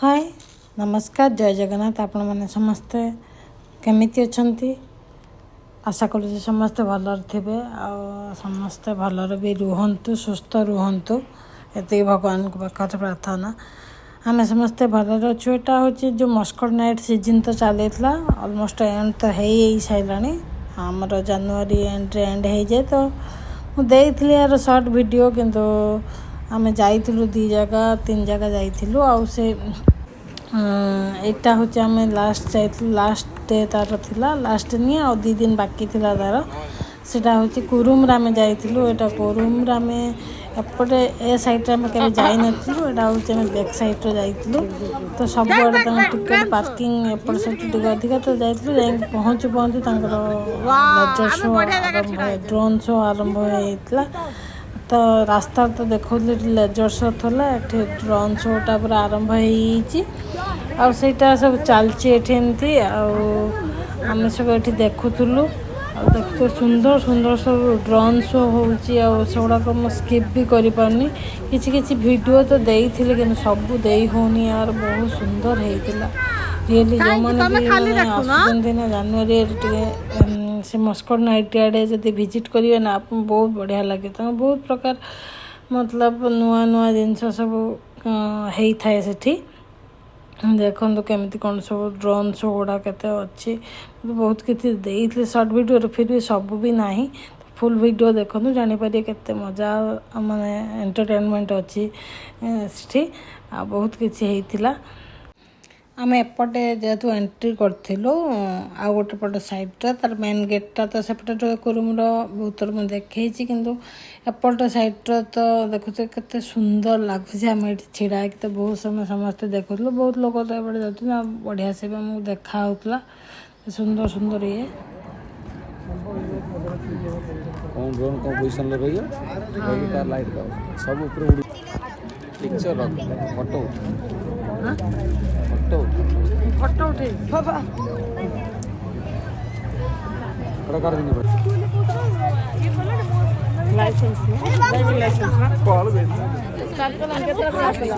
हाय नमस्कार जय जगन्नाथ आपण मैंने समस्ते केमिति अछंती आशा करूँ समस्ते भलर थे समस्ते भलर भी रुहतु सुस्थ रुहतु ये भगवान को पाखे प्रार्थना आम समस्ते भलर अच्छु। यहाँ हूँ जो मस्कट नाइट सीजन तो चली ऑलमोस्ट एंड तो हो सारा आमर जनवरी एंड हो जाए तो मुझे यार शॉर्ट वीडियो किंतु आम जाइलु 2 जगह 3 जगह जाइलु आउ से एटा हूँ आम लास्ट डे तार थिला लास्ट नहीं आ 2 दिन बाकी थिला तार सेटा हूँ कुरुमरा आम जाइलु। एटा कुरुमरा आम एपटे ए साइड आम कभी जाई नथिलु एटा हूँ आम बैक साइड जाइलु तो सब आड़े टिकेट पार्किंग एपट साइड टिके अधिका तो जाइलु जाई पहुँचु लेजर शो आरंभ ड्रोन शो आरंभ होता तो रास्ता तो देखो लेजर शो थला एठी ड्रोन शोटा पूरा आरंभ होटा सब चलती एमती आम सब ये देखुलु देखते सुंदर सुंदर सब ड्रोन शो होगुड़ाक मुझे स्किप भी करी किसी वीडियो तो देते कि सब दे होनी यार बहुत सुंदर होता रियली जो मैंने ना जनवरी से मस्कट नाइट आड़े जब विजिट करेंगे ना आप बहुत बढ़िया लगे बहुत प्रकार मतलब नुआ नुआ जिनस सब होता है सेठी देखो केमती कौन सब ड्रोन शो गुड़ा केते अच्छी बहुत किसी देते शॉर्ट वीडियो फिर भी सब भी नहीं फुल वीडियो देखो जानीपर केते मजा माने एंटरटेनमेंट अच्छी सेठी बहुत किसी होता आम एपटे जेहेतु एंट्री करूँ आ गोटे पट साइड्रे तार मेन गेटा तो सेपटे कुरुमर बहुत मुझे देखी किंतु एपट साइड्रे तो देखुते केते सुंदर लगुच आम ये छिड़ा तो बहुत समय समस्ते देखुलु बहुत लोग तो एपटे जाते बढ़िया से भी आमको देखा होता सुंदर सुंदर ये ड्रोन को पोजीशन ले रही है तार लाइट का सब ऊपर उड़ी पिक्चर फोटो फोटो फोटो उठे बाबा कड़ा कर देनी पड़े लाइसेंस ड्राइविंग लाइसेंस ना कॉल भेज चालतो लंके तर रास्ता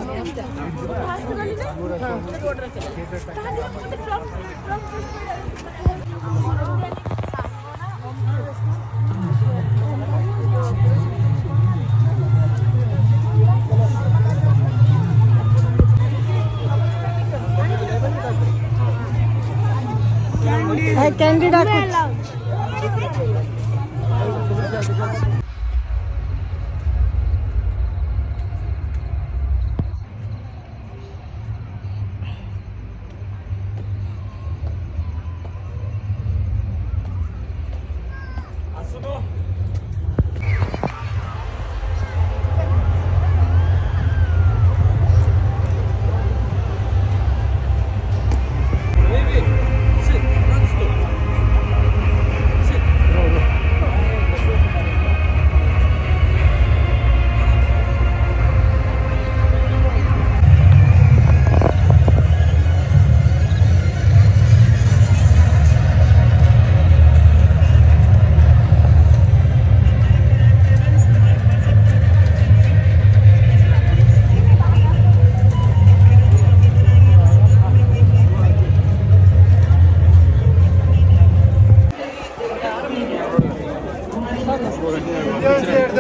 कैंडी डाकू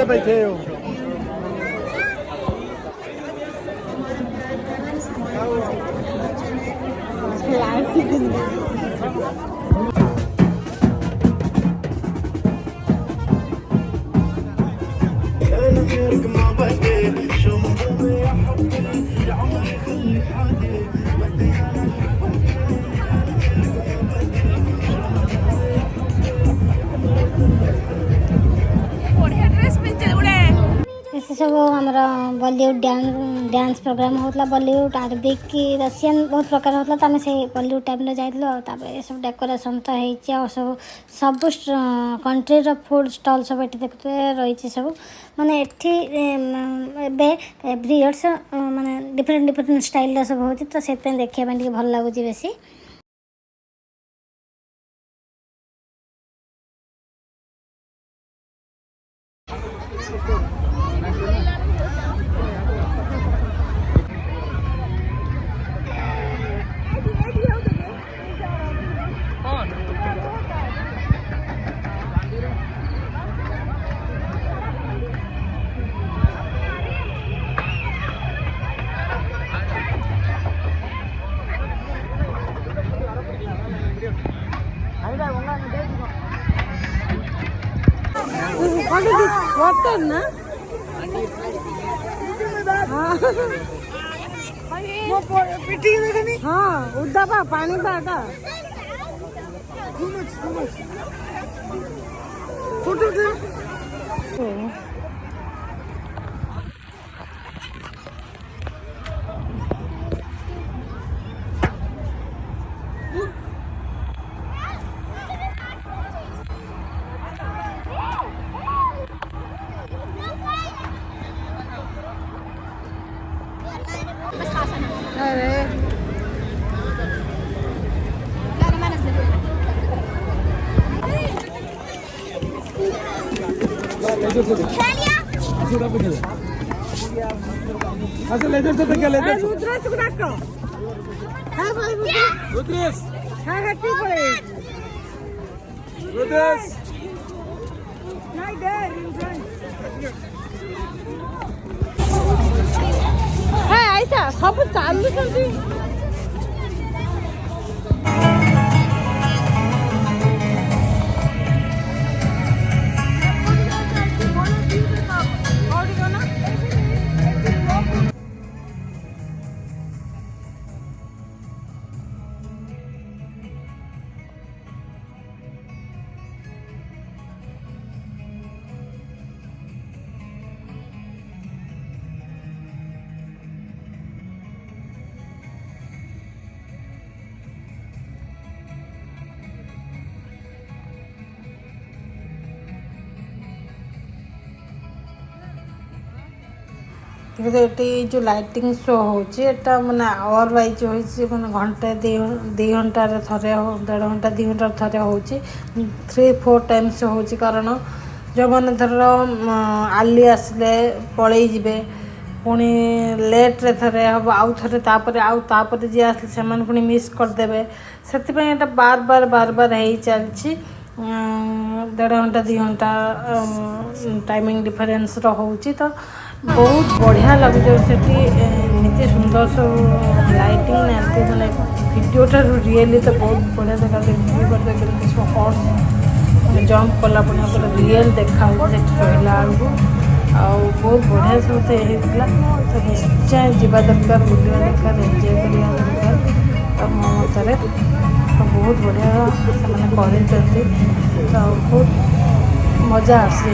बैठे हो सब हमारा बॉलीवुड डांस प्रोग्राम होता बॉलीवुड अरबिक की रशियन बहुत प्रकार होता तो आम से बॉलीवुड टाइम जाइल सब डेकोरेशन तो हो सब सब कंट्री फूड स्टॉल सब ये देखते रही सब माने एवरी इयर्स माने डिफरेंट डिफरेंट स्टाइल सब हो तो से देखा भल लगुच बेसी वाटर ना हाँ उदा पा पानी पाटा फोटो अरे अच्छा लेदर से क्या लेदर रुद्रेश को डाको हाँ भाई रुद्रेश हाँ हट्टी पड़े रुद्रेश नहीं देर है ऐसा सब चालू करती ये जो लाइटिंग शो होता माने आवर वाइज हो मैंने घंटे दी घंटे थे 1.5 घंटा 2 घंटा थे हो 3-4 टाइम्स हो कारण जो मैंने धर आली आसले पलि जे पुणी लेट्रे थे हम आउ थे तापर जी आसले से पुणी मिस करदे से बार बार बार बार हो चलती 1.5 घंटा 2 घंटा टाइमिंग डिफरेन्स रोचे तो बहुत बढ़िया लगुच से सुंदर सब लाइटिंग ना मैंने वीडियो ठार रियली तो बहुत बढ़िया देखा हॉर्स जंप कला पूरा रियल देखा रहा बहुत बढ़िया सब तो निश्चय जीवा दरकार बुलवा दरकार एंजॉय करवा दरकार तो मो मत तो बहुत बढ़िया से तो बहुत मजा आसी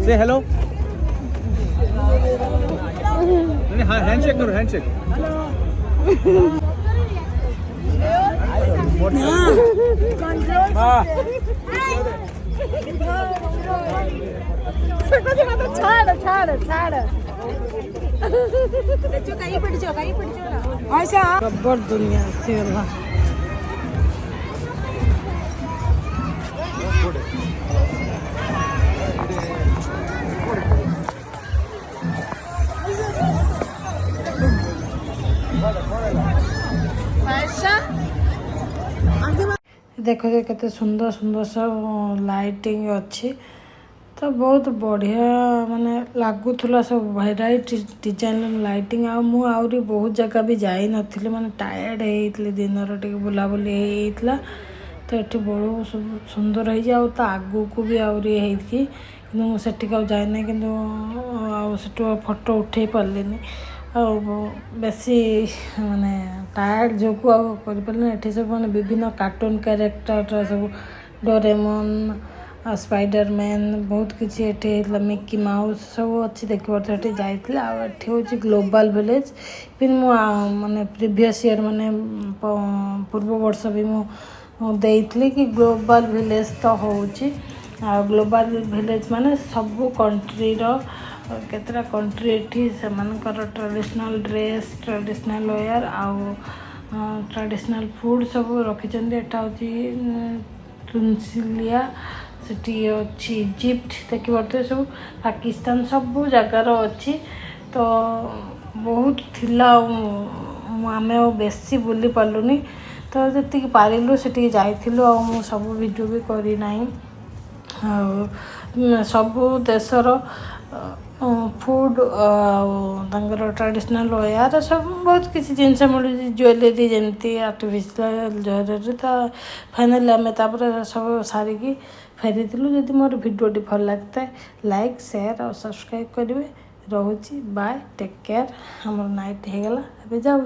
से हेलो हैंडशेक करो हैंडशेक हाँ रबर दुनिया से देखो केते सुंदर सुंदर सब लाइटिंग अच्छी तो बहुत बढ़िया माने लगुला सब भेराइटी डिजाइन लाइटिंग आहुरी बहुत जगह भी जाई नथिले माने टायर्ड होइतले दिन रे बुलाबुली होइतला तो ये बहुत सुंदर हो तो आगू को भी आहरी होती कि सेठी जाए कि फोटो उठे पारे बेसी माने टायर्ड जो कर सब माने विभिन्न कार्टून कैरेक्टर सब डोरेमोन स्पाइडरमैन बहुत किसी मिकी माउस सब अच्छी देख पारे जाइए हूँ ग्लोबल विलेज भी माने प्रीवियस ईयर माने पूर्व वर्ष भी मुझे कि ग्लोबल विलेज तो होची ग्लोबल विलेज माने सबू कंट्री केतरा कंट्री एठी से मानकर ट्रेडिशनल ड्रेस ट्रेडिशनल वेयर आउ ट्रेडिशनल फूड सब रखिछन्ते एटा होची तुनसिलिया सेठी अच्छी इजिप्ट देखि पारते सब पाकिस्तान सब जगार अच्छी तो बहुत थिला आम बेसी बुली पार्लुनी तो जी पारिलु से जाइलु आ सब वीडियो भी करना सबु देशर फूड ट्रेडिशनल वेयर सब बहुत किसी जिनस मिलूँ ज्वेलरी जमी आर्टिफिशियल ज्वेलरी तो फाइनाली आम सब सारिकी फेरीलु जदि मोर भिडियोटी भल लगता है लाइक शेयर और सब्सक्राइब करेंगे रोची बाय टेक केयर हमर नाइट हो गला जाऊँ।